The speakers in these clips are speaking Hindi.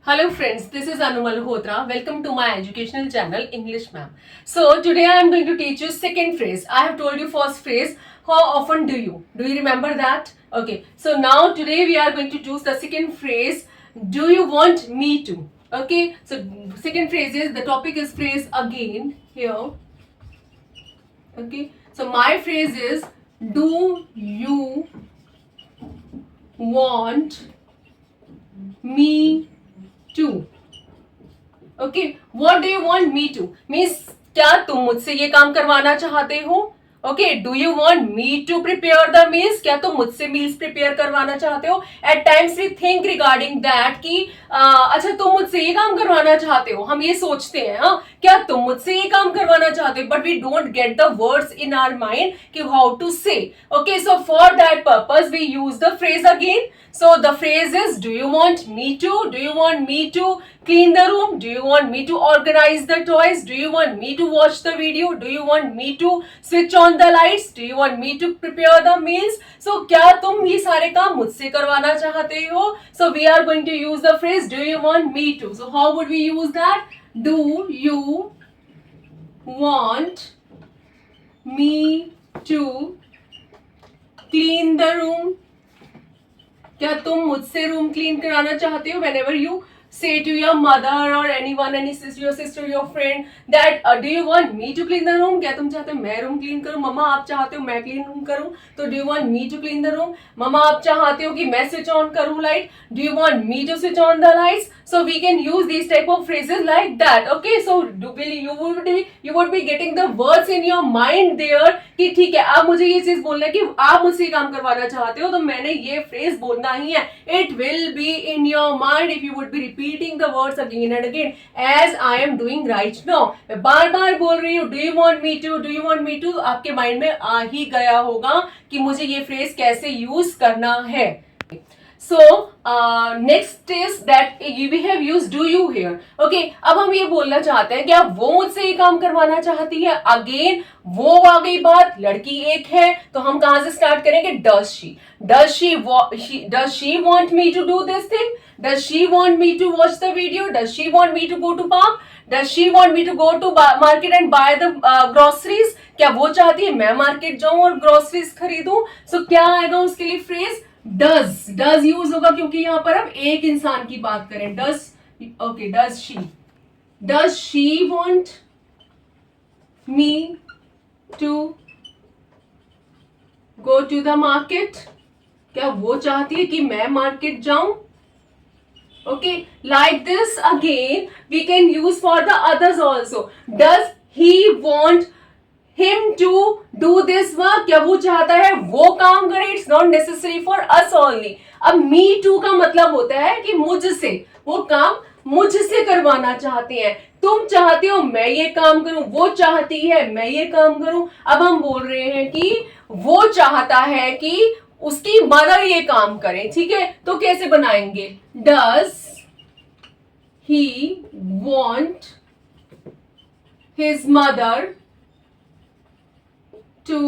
Hello friends, this is Anu Malhotra. Welcome to my educational channel English Ma'am. So today I am going to teach you second phrase. I have told you first phrase. How often do you? Do you remember that? Okay. So now today we are going to choose the second phrase. Do you want me to? Okay. So second phrase is, the topic is phrase again here. Okay. So my phrase is, do you want me to? Okay, what do you want me to means, क्या तुम मुझसे ये काम करवाना चाहते हो? Okay, do you want me to prepare the meals, क्या तुम मुझसे मील्स प्रिपेयर करवाना चाहते हो? At times we think regarding that कि अच्छा तुम मुझसे ये काम करवाना चाहते हो, हम ये सोचते हैं, हाँ क्या तुम मुझसे ये काम करवाना चाहते हो, but we don't get the words in our mind कि how to say. Okay, so for that purpose we use the phrase again. So the phrase is, do you want me to? Do you want me to clean the room? Do you want me to organize the toys? Do you want me to watch the video? Do you want me to switch on the lights? Do you want me to prepare the meals? So क्या तुम ये सारे काम मुझसे करवाना चाहते हो? So we are going to use the phrase, do you want me to? So how would we use that? Do you want me to clean the room? क्या तुम मुझसे रूम क्लीन कराना चाहते हो? Whenever you say to your mother or anyone, your sister, your friend, that do you want me to clean the room? क्या तुम चाहते हो मैं रूम क्लीन करूं? मम्मा आप चाहते हो मैं क्लीन रूम करूं, तो do you want me to clean the room? मम्मा आप चाहते हो कि मैं स्विच ऑन करूं light, do you want me to switch on the lights? So we can use these type of phrases like that. Okay, so you would be getting the words in your mind there कि ठीक है आप मुझे ये चीज बोलना है कि आप मुझसे ये काम करवाना चाहते हो, तो मैंने ये फ्रेज बोलना ही है. It will be in your mind if you would be repeating the words again and again as I am doing right now. मैं बार बार बोल रही हूँ, do you want me to, do you want me to, आपके माइंड में आ ही गया होगा कि मुझे ये फ्रेज कैसे यूज करना है. So next is that we have used do you here. Okay, अब हम ये बोलना चाहते हैं क्या वो मुझसे ये काम करवाना चाहती है. अगेन वो आ गई बात, लड़की एक है, तो हम कहां से स्टार्ट करेंगे? does she want me to do this thing? Does she want me to watch the video? Does she want me to go to park? Does she want me to go to market and buy the groceries? क्या वो चाहती है मैं मार्केट जाऊं और ग्रोसरीज खरीदूं? सो क्या आएगा उसके लिए फ्रेज? डज यूज होगा क्योंकि यहां पर हम एक इंसान की बात करें. Does she want me to go to the market? क्या वो चाहती है कि मैं मार्केट जाऊं? Okay, like this again we can use for the others also. Does he want him to do this work? क्या वो चाहता है वो काम करे? It's not necessary for us only. अब me too का मतलब होता है कि मुझसे, वो काम मुझसे करवाना चाहते हैं. तुम चाहते हो मैं ये काम करूं, वो चाहती है मैं ये काम करूं. अब हम बोल रहे हैं कि वो चाहता है कि उसकी मदर ये काम करे. ठीक है, तो कैसे बनाएंगे? Does he want his mother to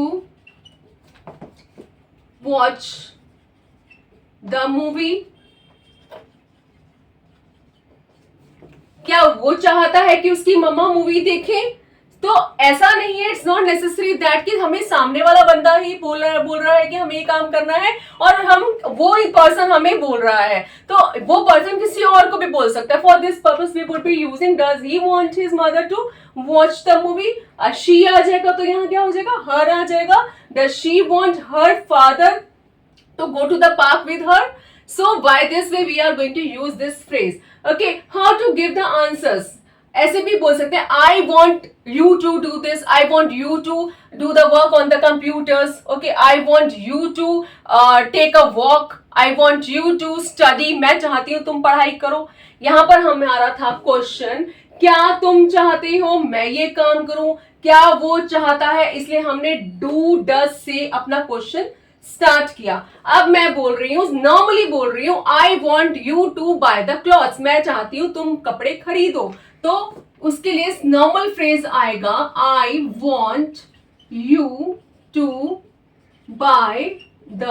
watch the movie? क्या वो चाहता है कि उसकी मम्मा मूवी देखे? तो ऐसा नहीं है, इट्स नॉट नेसेसरी दैट कि हमें सामने वाला बंदा ही बोल रहा है कि हमें ये काम करना है और हम वो ही पर्सन हमें बोल रहा है, तो वो पर्सन किसी और को भी बोल सकता है. For this purpose we would be using does he want his mother to watch the movie. She आ जाएगा तो यहाँ क्या हो जाएगा? हर आ जाएगा. Does she want her father to go to the park with her? So by this way we are going to use this phrase. Okay, how to give the answers? ऐसे भी बोल सकते हैं I want you to do this, I want you to do the work on the computers. Okay, I want you to take a walk, I want you to study. मैं चाहती हूँ तुम पढ़ाई करो. यहाँ पर हमारा था क्वेश्चन, क्या तुम चाहते हो मैं ये काम करूं? क्या वो चाहता है? इसलिए हमने डू डज से अपना क्वेश्चन स्टार्ट किया. अब मैं बोल रही हूँ, नॉर्मली बोल रही हूँ, I want you to buy the clothes. मैं चाहती हूँ तुम कपड़े खरीदो, तो उसके लिए नॉर्मल फ्रेज आएगा I want you to buy the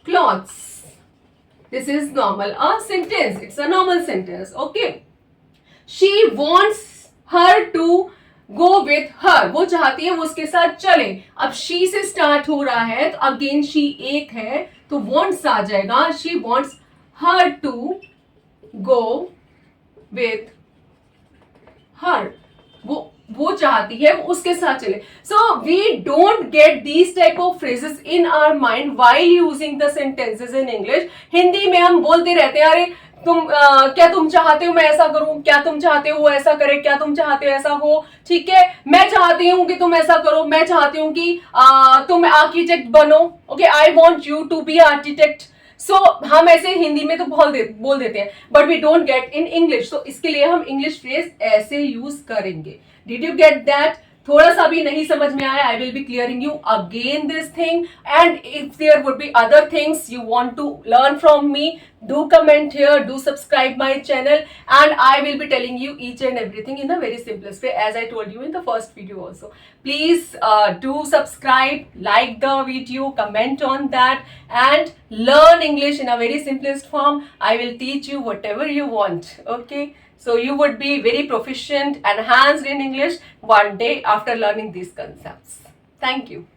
clothes. This is normal a sentence. It's a normal sentence. Okay. She wants her to go with her. वो चाहती है वो उसके साथ चले. अब she से start हो रहा है तो again she एक है तो wants आ जाएगा. She wants her to go with her. वो चाहती है वो उसके साथ चले. So we don't get these type of phrases in our mind while using the sentences in English. Hindi में हम बोलते रहते हैं अरे क्या तुम चाहते हो मैं ऐसा करूं, क्या तुम चाहते हो वो ऐसा करे, क्या तुम चाहते हो ऐसा हो, ठीक है, मैं चाहती हूं कि तुम ऐसा करो, मैं चाहती हूं कि तुम आर्किटेक्ट बनो. Okay, I want you to be architect. So हम ऐसे हिंदी में तो बोल देते हैं but we don't get in English. तो इसके लिए हम इंग्लिश फ्रेज ऐसे यूज करेंगे. Did you get that? थोड़ा सा भी नहीं समझ में आया, I will be clearing you again this thing. And if there would be other things you want to learn from me, do comment here, do subscribe my channel, and I will be telling you each and everything in the very simplest way as I told you in the first video also. Please do subscribe, like the video, comment on that, and learn English in a very simplest form. I will teach you whatever you want. Okay, so you would be very proficient and enhanced in English one day after learning these concepts. Thank you.